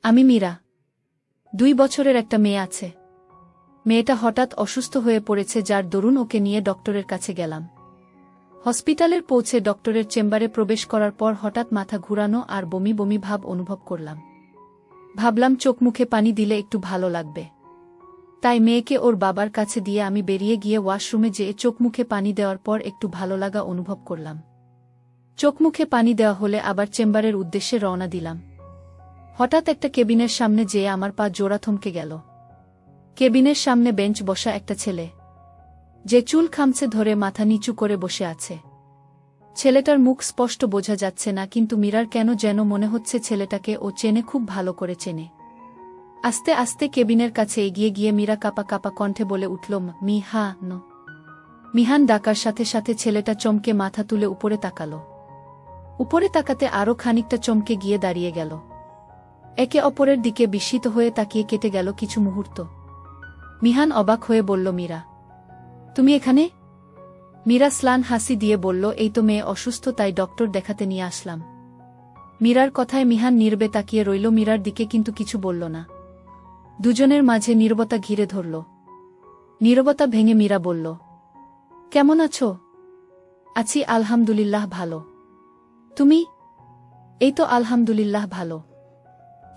আমি মীরা। 2 বছরের একটা মেয়ে আছে। মেয়েটা হঠাৎ অসুস্থ হয়ে পড়েছে, যার দরুন ওকে নিয়ে ডক্টরের কাছে গেলাম। হসপিটালের পৌঁছে ডক্টরের চেম্বারে প্রবেশ করার পর হঠাৎ মাথা ঘুরানো আর বমি বমি ভাব অনুভব করলাম। ভাবলাম চোখ মুখে পানি দিলে একটু ভালো লাগবে, তাই মেয়েকে ওর বাবার কাছে দিয়ে আমি বেরিয়ে গিয়ে ওয়াশরুমে যেয়ে চোখ মুখে পানি দেওয়ার পর একটু ভালো লাগা অনুভব করলাম। চোখ মুখে পানি দেওয়া হলে আবার চেম্বারের উদ্দেশ্যে রওনা দিলাম। হঠাৎ একটা কেবিনের সামনে যেয়ে আমার পা জোড়া থমকে গেল। কেবিনের সামনে বেঞ্চ বসা একটা ছেলে, যে চুল খামছে ধরে মাথা নিচু করে বসে আছে। ছেলেটার মুখ স্পষ্ট বোঝা যাচ্ছে না, কিন্তু মীরার কেন যেন মনে হচ্ছে ছেলেটাকে ও চেনে, খুব ভালো করে চেনে। আস্তে আস্তে কেবিনের কাছে এগিয়ে গিয়ে মীরা কাপা কাপা কণ্ঠে বলে উঠল, মিহান। মিহান ডাকার সাথে সাথে ছেলেটা চমকে মাথা তুলে উপরে তাকালো। উপরে তাকাতে আরও খানিকটা চমকে গিয়ে দাঁড়িয়ে গেল। একে অপরের দিকে বিস্মিত হয়ে তাকিয়ে কেটে গেল কিছু মুহূর্ত। মিহান অবাক হয়ে বলল, মীরা, তুমি এখানে? মীরা স্লান হাসি দিয়ে বলল, এই তো মেয়ে অসুস্থ, তাই ডক্টর দেখাতে নিয়ে আসলাম। মীরার কথায় মিহান নীরবে তাকিয়ে রইল মীরার দিকে, কিন্তু কিছু বলল না। দুজনের মাঝে নীরবতা ঘিরে ধরল। নীরবতা ভেঙে মীরা বলল, কেমন আছো? আছি আলহামদুলিল্লাহ ভালো। তুমি? এই তো আলহামদুলিল্লাহ ভালো।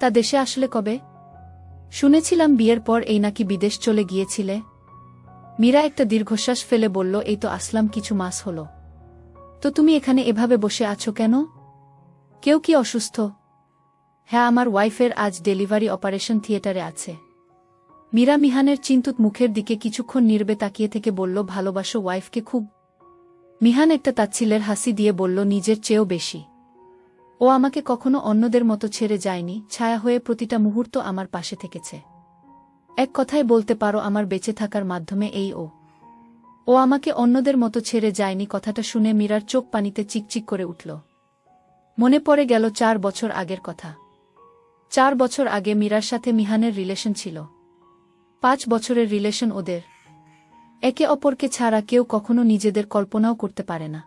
তা দেশে আসলে কবে? শুনেছিলাম বিয়ের পর এই নাকি বিদেশ চলে গিয়েছিলে। মীরা একটা দীর্ঘশ্বাস ফেলে বলল, এই তো আসলাম কিছু মাস হলো। তো তুমি এখানে এভাবে বসে আছো কেন? কেউ কি অসুস্থ? হ্যাঁ, আমার ওয়াইফের আজ ডেলিভারি, অপারেশন থিয়েটারে আছে। মীরা মিহানের চিন্তুত মুখের দিকে কিছুক্ষণ নীরবে তাকিয়ে থেকে বলল, ভালোবাসো ওয়াইফকে খুব? মিহান একটা তাচ্ছিলের হাসি দিয়ে বলল, নিজের চেয়েও বেশি। ও আমাকে কখনো অন্যদের মতো ছেড়ে যায়নি, ছায়া হয়ে প্রতিটা মুহূর্ত আমার পাশে থেকেছে। এক কথায় বলতে পারো আমার বেঁচে থাকার মাধ্যমে এই ও। ও আমাকে অন্যদের মতো ছেড়ে যায়নি। কথাটা শুনে মীরার চোখ পানিতে চিকচিক করে উঠল। মনে পড়ে গেল 4 বছর আগের কথা। 4 বছর আগে মীরার সাথে মিহানের রিলেশন ছিল। 5 বছরের রিলেশন ওদের। একে অপরকে ছাড়া কেউ কখনো নিজেদের কল্পনাও করতে পারে না।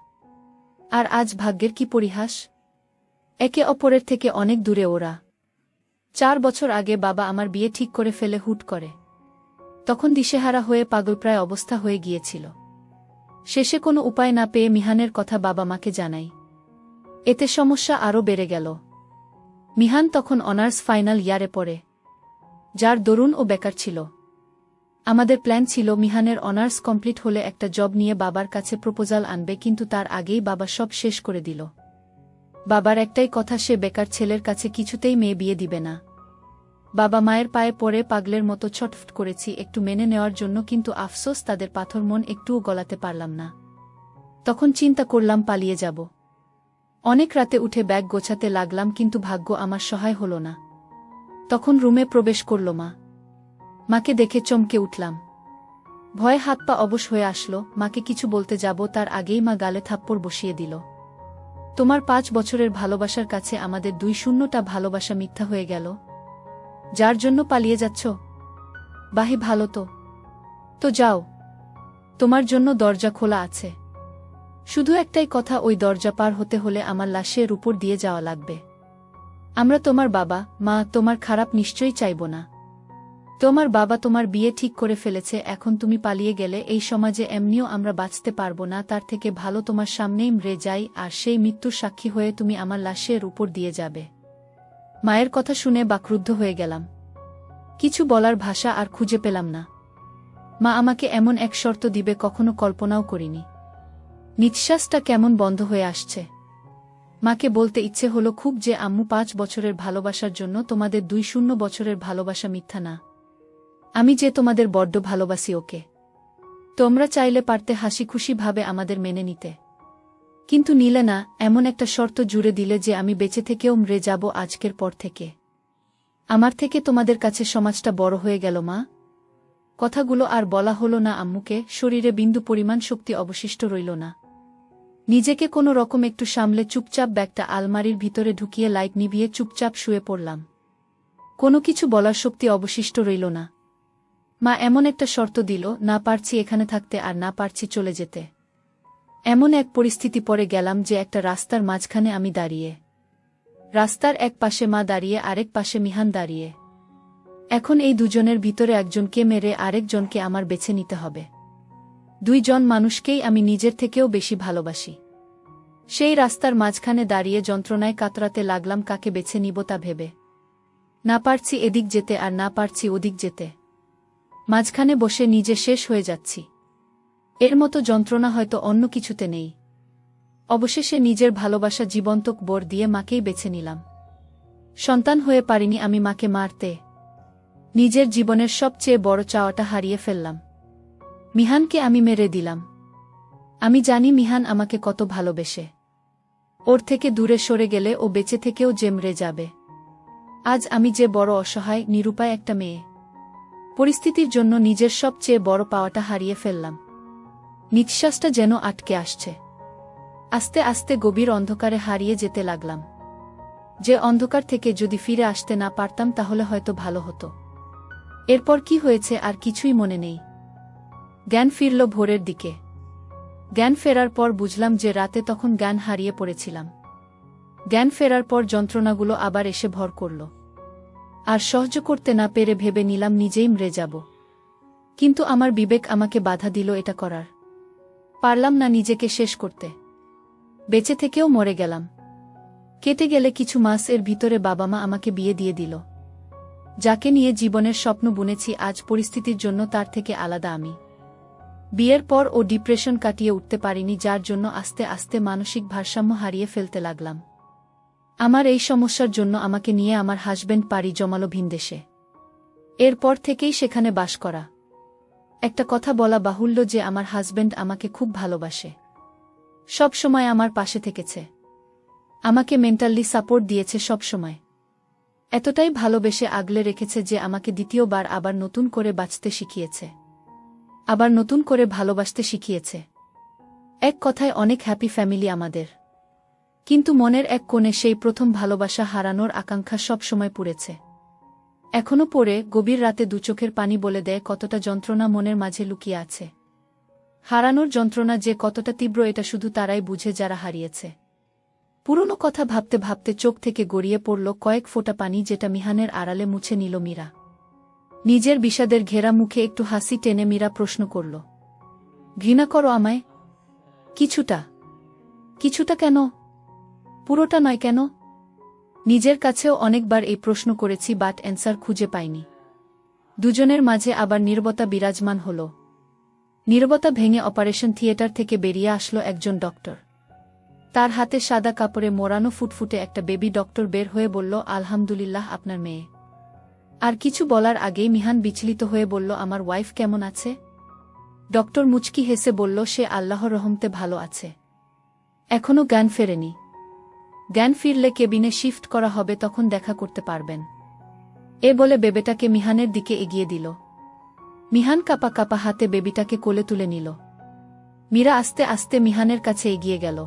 আর আজ ভাগ্যের কি পরিহাস, একে অপরের থেকে অনেক দূরে ওরা। 4 বছর আগে বাবা আমার বিয়ে ঠিক করে ফেলে হুট করে। তখন দিশেহারা হয়ে পাগলপ্রায় অবস্থা হয়ে গিয়েছিল। শেষে কোনো উপায় না পেয়ে মিহানের কথা বাবা মাকে জানাই। এতে সমস্যা আরও বেড়ে গেল। মিহান তখন অনার্স ফাইনাল ইয়ারে পড়ে, যার দরুন ও বেকার ছিল। আমাদের প্ল্যান ছিল মিহানের অনার্স কমপ্লিট হলে একটা জব নিয়ে বাবার কাছে প্রপোজাল আনবে, কিন্তু তার আগেই বাবা সব শেষ করে দিল। বাবার একটাই কথা, সে বেকার ছেলের কাছে কিছুতেই মেয়ে বিয়ে দিবে না। বাবা মায়ের পায়ে পড়ে পাগলের মতো ছটফট করেছি একটু মেনে নেওয়ার জন্য, কিন্তু আফসোস তাদের পাথর মন একটুও গলাতে পারলাম না। তখন চিন্তা করলাম পালিয়ে যাব। অনেক রাতে উঠে ব্যাগ গোছাতে লাগলাম, কিন্তু ভাগ্য আমার সহায় হল না। তখন রুমে প্রবেশ করল মা। মাকে দেখে চমকে উঠলাম। ভয়ে হাত পা অবশ হয়ে আসলো। মাকে কিছু বলতে যাব তার আগেই মা গালে থাপ্পড় বসিয়ে দিল। তোমার 5 বছরের ভালোবাসার কাছে আমাদের 2-0টা ভালোবাসা মিথ্যা হয়ে গেল। যার জন্য পালিয়ে যাচ্ছ? বাহি ভালো তো? তো যাও, তোমার জন্য দরজা খোলা আছে। শুধু একটাই কথা, ওই দরজা পার হতে হলে আমার লাশের উপর দিয়ে যাওয়া লাগবে। আমরা তোমার বাবা মা, তোমার খারাপ নিশ্চয়ই চাইব না। তোমার বাবা তোমার বিয়ে ঠিক করে ফেলেছে, এখন তুমি পালিয়ে গেলে এই সমাজে এমনিও আমরা বাঁচতে পারব না। তার থেকে ভালো তোমার সামনেই মরে যাই, আর সেই মৃত্যুর সাক্ষী হয়ে তুমি আমার লাশের উপর দিয়ে যাবে। মায়ের কথা শুনে বাকরুদ্ধ হয়ে গেলাম। কিছু বলার ভাষা আর খুঁজে পেলাম না। মা আমাকে এমন এক শর্ত দিবে কখনো কল্পনাও করিনি। নিঃশ্বাসটা কেমন বন্ধ হয়ে আসছে। মাকে বলতে ইচ্ছে হলো খুব যে, আম্মু, 5 বছরের ভালোবাসার জন্য তোমাদের 2-0 বছরের ভালোবাসা মিথ্যা না। আমি যে তোমাদের বড্ড ভালোবাসি ওকে। তোমরা চাইলে পারতে হাসি খুশি ভাবে আমাদের মেনে নিতে, কিন্তু নিলে না। এমন একটা শর্ত জুড়ে দিলে যে আমি বেঁচে থেকেও মরে যাব আজকের পর থেকে। আমার থেকে তোমাদের কাছে সমাজটা বড় হয়ে গেল মা। কথাগুলো আর বলা হলো না আম্মুকে। শরীরে বিন্দু পরিমাণ শক্তি অবশিষ্ট রইল না। নিজেকে কোনো রকম একটু সামলে চুপচাপ ব্যাগটা আলমারির ভিতরে ঢুকিয়ে লাইট নিভিয়ে চুপচাপ শুয়ে পড়লাম। কোনো কিছু বলার শক্তি অবশিষ্ট রইল না। মা এমন একটা শর্ত দিল, না পারছি এখানে থাকতে আর না পারছি চলে যেতে। এমন এক পরিস্থিতি পড়ে গেলাম যে একটা রাস্তার মাঝখানে আমি দাঁড়িয়ে। রাস্তার এক পাশে মা দাঁড়িয়ে আরেক পাশে মিহান দাঁড়িয়ে। এখন এই দুজনের ভিতরে একজনকে মেরে আরেকজনকে আমার বেছে নিতে হবে। দুইজন মানুষকেই আমি নিজের থেকেও বেশি ভালোবাসি। সেই রাস্তার মাঝখানে দাঁড়িয়ে যন্ত্রণায় কাতরাতে লাগলাম কাকে বেছে নিব তা ভেবে। না পারছি এদিক যেতে আর না পারছি ওদিক যেতে। মাঝখানে বসে নিজে শেষ হয়ে যাচ্ছি। এর মতো যন্ত্রণা হয়তো অন্য কিছুতে নেই। অবশেষে নিজের ভালোবাসা জীবন্ত বর দিয়ে মাকেই বেছে নিলাম। সন্তান হয়ে পারিনি আমি মাকে মারতে। নিজের জীবনের সবচেয়ে বড় চাওয়াটা হারিয়ে ফেললাম। মিহানকে আমি মেরে দিলাম। আমি জানি মিহান আমাকে কত ভালোবেসে। ওর থেকে দূরে সরে গেলে ও বেঁচে থেকেও যে মরে যাবে। আজ আমি যে বড় অসহায় নিরুপায় একটা মেয়ে। পরিস্থিতির জন্য নিজের সবচেয়ে বড় পাওয়াটা হারিয়ে ফেললাম। নিঃশ্বাসটা যেন আটকে আসছে। আস্তে আস্তে গভীর অন্ধকারে হারিয়ে যেতে লাগলাম। যে অন্ধকার থেকে যদি ফিরে আসতে না পারতাম তাহলে হয়তো ভালো হতো। এরপর কি হয়েছে আর কিছুই মনে নেই। জ্ঞান ফিরল ভোরের দিকে। জ্ঞান ফেরার পর বুঝলাম যে রাতে তখন জ্ঞান হারিয়ে পড়েছিলাম। জ্ঞান ফেরার পর যন্ত্রণাগুলো আবার এসে ভর করল। আর সহ্য করতে না পেরে ভেবে নিলাম নিজেই মরে যাব। কিন্তু আমার বিবেক আমাকে বাধা দিল এটা করার। পারলাম না নিজেকে শেষ করতে। বেঁচে থেকেও মরে গেলাম। কেটে গেলে কিছু মাস এর ভিতরে বাবা মা আমাকে বিয়ে দিয়ে দিল। যাকে নিয়ে জীবনের স্বপ্ন বুনেছি আজ পরিস্থিতির জন্য তার থেকে আলাদা আমি। বিয়ের পর ও ডিপ্রেশন কাটিয়ে উঠতে পারিনি, যার জন্য আস্তে আস্তে মানসিক ভারসাম্য হারিয়ে ফেলতে লাগলাম। আমার এই সমস্যার জন্য আমাকে নিয়ে আমার হাজবেন্ড পাড়ি জমালো ভিনদেশে। এরপর থেকেই সেখানে বাস করা। একটা কথা বলা বাহুল্য যে আমার হাজবেন্ড আমাকে খুব ভালোবাসে। সব সময় আমার পাশে থেকেছে। আমাকে মেন্টালি সাপোর্ট দিয়েছে সব সময়। এতটাই ভালোবেসে আগলে রেখেছে যে আমাকে দ্বিতীয়বার আবার নতুন করে বাঁচতে শিখিয়েছে। আবার নতুন করে ভালোবাসতে শিখিয়েছে। এক কথায় অনেক হ্যাপি ফ্যামিলি আমাদের। কিন্তু মনের এক কোণে সেই প্রথম ভালোবাসা হারানোর আকাঙ্ক্ষা সব সময় পুড়েছে। এখনো পড়ে গভীর রাতে দুচোখের পানি বলে দেয় কতটা যন্ত্রণা মনের মাঝে লুকিয়ে আছে। হারানোর যন্ত্রণা যে কতটা তীব্র এটা শুধু তারাই বুঝে যারা হারিয়েছে। পুরনো কথা ভাবতে ভাবতে চোখ থেকে গড়িয়ে পড়ল কয়েক ফোঁটা পানি, যেটা মিহানের আড়ালে মুছে নিল মীরা। নিজের বিষাদের ঘেরা মুখে একটু হাসি টেনে মীরা প্রশ্ন করল, ঘৃণা করো আমায়? কিছুটা। কিছুটা কেন? পুরোটা নয় কেন? নিজের কাছেও অনেকবার এই প্রশ্ন করেছি, বাট অ্যান্সার খুঁজে পাইনি। দুজনের মাঝে আবার নীরবতা বিরাজমান হল। নীরবতা ভেঙে অপারেশন থিয়েটার থেকে বেরিয়ে আসলো একজন ডক্টর। তার হাতে সাদা কাপড়ে মোড়ানো ফুটফুটে একটা বেবি। ডক্টর বের হয়ে বলল, আলহামদুলিল্লাহ, আপনার মেয়ে। আর কিছু বলার আগেই মিহান বিচলিত হয়ে বলল, আমার ওয়াইফ কেমন আছে? ডক্টর মুচকি হেসে বলল, সে আল্লাহর রহমতে ভালো আছে। এখনো জ্ঞান ফেরেনি। জ্ঞান ফিরলে কেবিনে শিফট করা হবে, তখন দেখা করতে পারবেন। এ বলে বেবেটাকে মিহানের দিকে এগিয়ে দিল। মিহান কাপা কাপা হাতে বেবিটাকে কোলে তুলে নিল। মীরা আস্তে আস্তে মিহানের কাছে এগিয়ে গেল।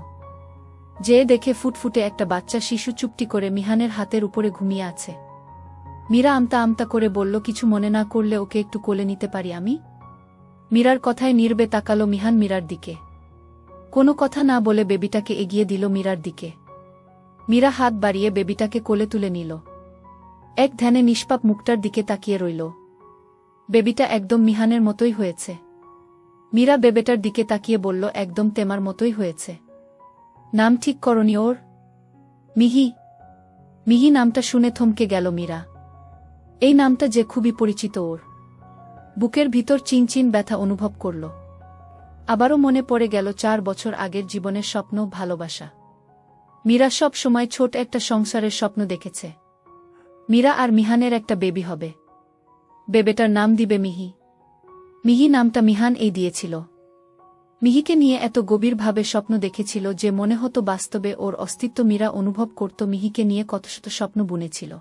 যে দেখে ফুটফুটে একটা বাচ্চা শিশু চুপটি করে মিহানের হাতের উপরে ঘুমিয়ে আছে। মীরা আমতা আমতা করে বলল, কিছু মনে না করলে ওকে একটু কোলে নিতে পারি আমি? মীরার কথায় নির্বে তাকালো মিহান মীরার দিকে। কোনো কথা না বলে বেবিটাকে এগিয়ে দিল মীরার দিকে। মীরা হাত বাড়িয়ে বেবিটাকে কোলে তুলে নিল। এক ধ্যানে নিষ্পাপ মুখটার দিকে তাকিয়ে রইল। বেবিটা একদম মিহানের মতোই হয়েছে। মীরা বেবেটার দিকে তাকিয়ে বলল, একদম তেমার মতোই হয়েছে। নাম ঠিক করনি ওর? মিহি। মিহি নামটা শুনে থমকে গেল মীরা। এই নামটা যে খুবই পরিচিত ওর। বুকের ভিতর চিনচিন ব্যথা অনুভব করল। আবারও মনে পড়ে গেল 4 বছর আগের জীবনের স্বপ্ন, ভালোবাসা। মীরা সব সময় ছোট একটা সংসারের স্বপ্ন দেখেছে। মীরা আর মিহানের একটা বেবি হবে। বেবেটার নাম দিবে মিহি। মিহি নামটা মিহান এই দিয়েছিল। মিহিকে নিয়ে এত গভীরভাবে স্বপ্ন দেখেছিল যে মনে হতো বাস্তবে ওর অস্তিত্ব। মীরা অনুভব করত মিহিকে নিয়ে কত শত স্বপ্ন বুনেছিল।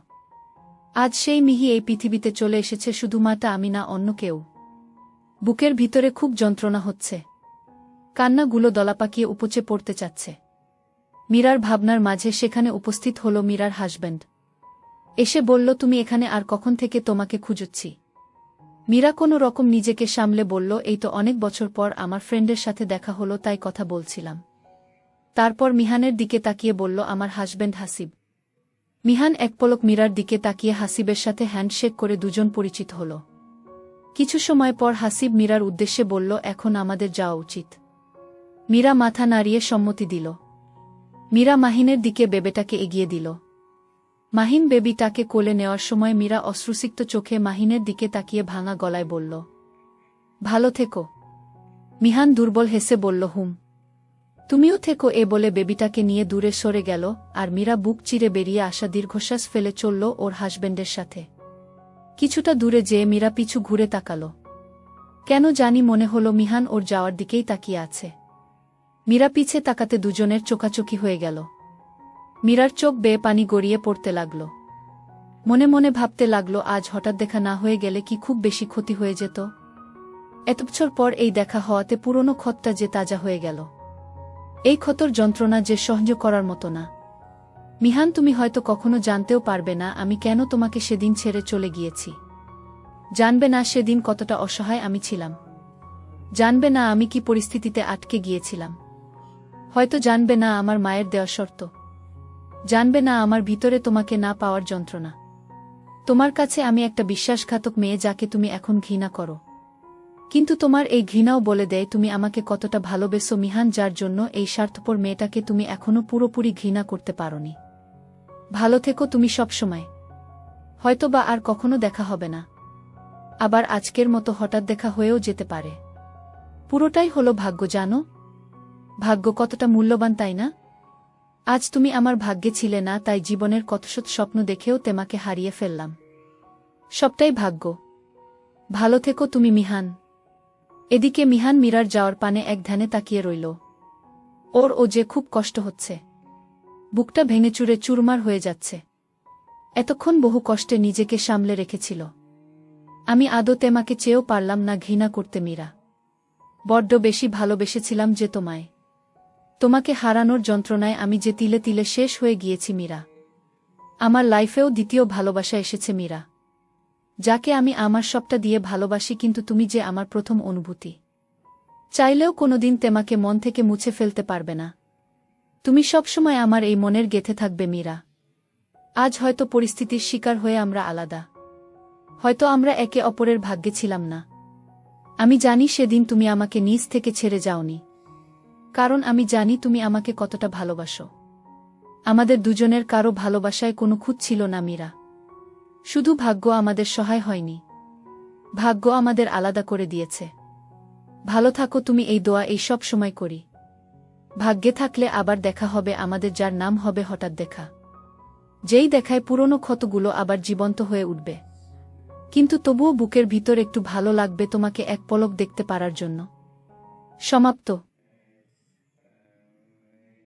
আজ সেই মিহি এই পৃথিবীতে চলে এসেছে, শুধুমাত্র আমি না, অন্য কেউ। বুকের ভিতরে খুব যন্ত্রণা হচ্ছে। কান্নাগুলো দলাপাকিয়ে উপচে পড়তে চাচ্ছে। মীরার ভাবনার মাঝে সেখানে উপস্থিত হল মীরার হাজব্যান্ড। এসে বলল, তুমি এখানে? আর কখন থেকে তোমাকে খুঁজছি। মীরা কোনো রকম নিজেকে সামলে বলল, এই তো অনেক বছর পর আমার ফ্রেন্ডের সাথে দেখা হলো, তাই কথা বলছিলাম। তারপর মিহানের দিকে তাকিয়ে বলল, আমার হাজব্যান্ড হাসিব। মিহান এক পলক মীরার দিকে তাকিয়ে হাসিবের সাথে হ্যান্ডশেক করে দুজন পরিচিত হল। কিছু সময় পর হাসিব মীরার উদ্দেশ্যে বলল, এখন আমাদের যাওয়া উচিত। মীরা মাথা নাড়িয়ে সম্মতি দিল। মীরা মাহিনের দিকে বেবেটাকে এগিয়ে দিল। মাহিন বেবিটাকে কোলে নেওয়ার সময় মীরা অশ্রুসিক্ত চোখে মাহিনের দিকে তাকিয়ে ভাঙা গলায় বলল, ভালো থেকো। মিহান দুর্বল হেসে বলল, হুম, তুমিও থেকো। এ বলে বেবিটাকে নিয়ে দূরে সরে গেল, আর মীরা বুক চিরে বেরিয়ে আসা দীর্ঘশ্বাস ফেলে চলল ওর হাসব্যান্ডের সাথে। কিছুটা দূরে যেয়ে মীরা পিছু ঘুরে তাকাল। কেন জানি মনে হলো মিহান ওর যাওয়ার দিকেই তাকিয়ে আছে। মীরা পিছে তাকাতে দুজনের চোখাচোখি হয়ে গেল। মীরার চোখ বেয়ে পানি গড়িয়ে পড়তে লাগল। মনে মনে ভাবতে লাগল, আজ হঠাৎ দেখা না হয়ে গেলে কি খুব বেশি ক্ষতি হয়ে যেত। এত বছর পর এই দেখা হওয়াতে পুরনো ক্ষতটা যে তাজা হয়ে গেল। এই ক্ষতর যন্ত্রণা যে সহ্য করার মতো না। মিহান, তুমি হয়তো কখনো জানতেও পারবে না আমি কেন তোমাকে সেদিন ছেড়ে চলে গিয়েছি। জানবে না সেদিন কতটা অসহায় আমি ছিলাম। জানবে না আমি কি পরিস্থিতিতে আটকে গিয়েছিলাম। হয়তো জানবে না আমার মায়ের দেওয়া শর্ত। জানবে না আমার ভিতরে তোমাকে না পাওয়ার যন্ত্রণা। তোমার কাছে আমি একটা বিশ্বাসঘাতক মেয়ে, যাকে তুমি এখন ঘৃণা করো। কিন্তু তোমার এই ঘৃণাও বলে দেয় তুমি আমাকে কতটা ভালোবেসো মিহান, যার জন্য এই স্বার্থপর মেয়েটাকে তুমি এখনো পুরোপুরি ঘৃণা করতে পারোনি। ভালো থেকো তুমি সবসময়। হয়তো বা আর কখনো দেখা হবে না। আবার আজকের মতো হঠাৎ দেখা হয়েও যেতে পারে। পুরোটাই হলো ভাগ্য, জানো? ভাগ্য কতটা মূল্যবান, তাই না? আজ তুমি আমার ভাগ্যে ছিলে না, তাই জীবনের কতশত স্বপ্ন দেখেও তোমাকে হারিয়ে ফেললাম। সবটাই ভাগ্য। ভালো থেকো তুমি মিহান। এদিকে মিহান মীরার যাওয়ার পানে এক ধ্যানে তাকিয়ে রইল। ও যে খুব কষ্ট হচ্ছে। বুকটা ভেঙে চুরে চুরমার হয়ে যাচ্ছে। এতক্ষণ বহু কষ্টে নিজেকে সামলে রেখেছিল। আমি আদৌ তোমাকে চেয়েও পারলাম না ঘৃণা করতে মীরা। বড্ড বেশি ভালোবেসেছিলাম যে তোমায়। তোমাকে হারানোর যন্ত্রণায় আমি যে তিলে তিলে শেষ হয়ে গিয়েছি মীরা। আমার লাইফেও দ্বিতীয় ভালোবাসা এসেছে মীরা, যাকে আমি আমার সবটা দিয়ে ভালোবাসি, কিন্তু তুমি যে আমার প্রথম অনুভূতি। চাইলেও কোনোদিন তোমাকে মন থেকে মুছে ফেলতে পারবে না। তুমি সবসময় আমার এই মনের গেঁথে থাকবে মীরা। আজ হয়তো পরিস্থিতির শিকার হয়ে আমরা আলাদা। হয়তো আমরা একে অপরের ভাগ্যে ছিলাম না। আমি জানি সেদিন তুমি আমাকে নিজ থেকে ছেড়ে যাওনি, কারণ আমি জানি তুমি আমাকে কতটা ভালোবাসো। আমাদের দুজনের কারো ভালোবাসায় কোনো খুঁত ছিল না মীরা। শুধু ভাগ্য আমাদের সহায় হয়নি। ভাগ্য আমাদের আলাদা করে দিয়েছে। ভালো থাকো তুমি, এই দোয়া এই সব সময় করি। ভাগ্যে থাকলে আবার দেখা হবে আমাদের, যার নাম হবে হঠাৎ দেখা। যেই দেখায় পুরনো ক্ষতগুলো আবার জীবন্ত হয়ে উঠবে। কিন্তু তবুও বুকের ভিতর একটু ভালো লাগবে তোমাকে এক পলক দেখতে পারার জন্য। সমাপ্ত।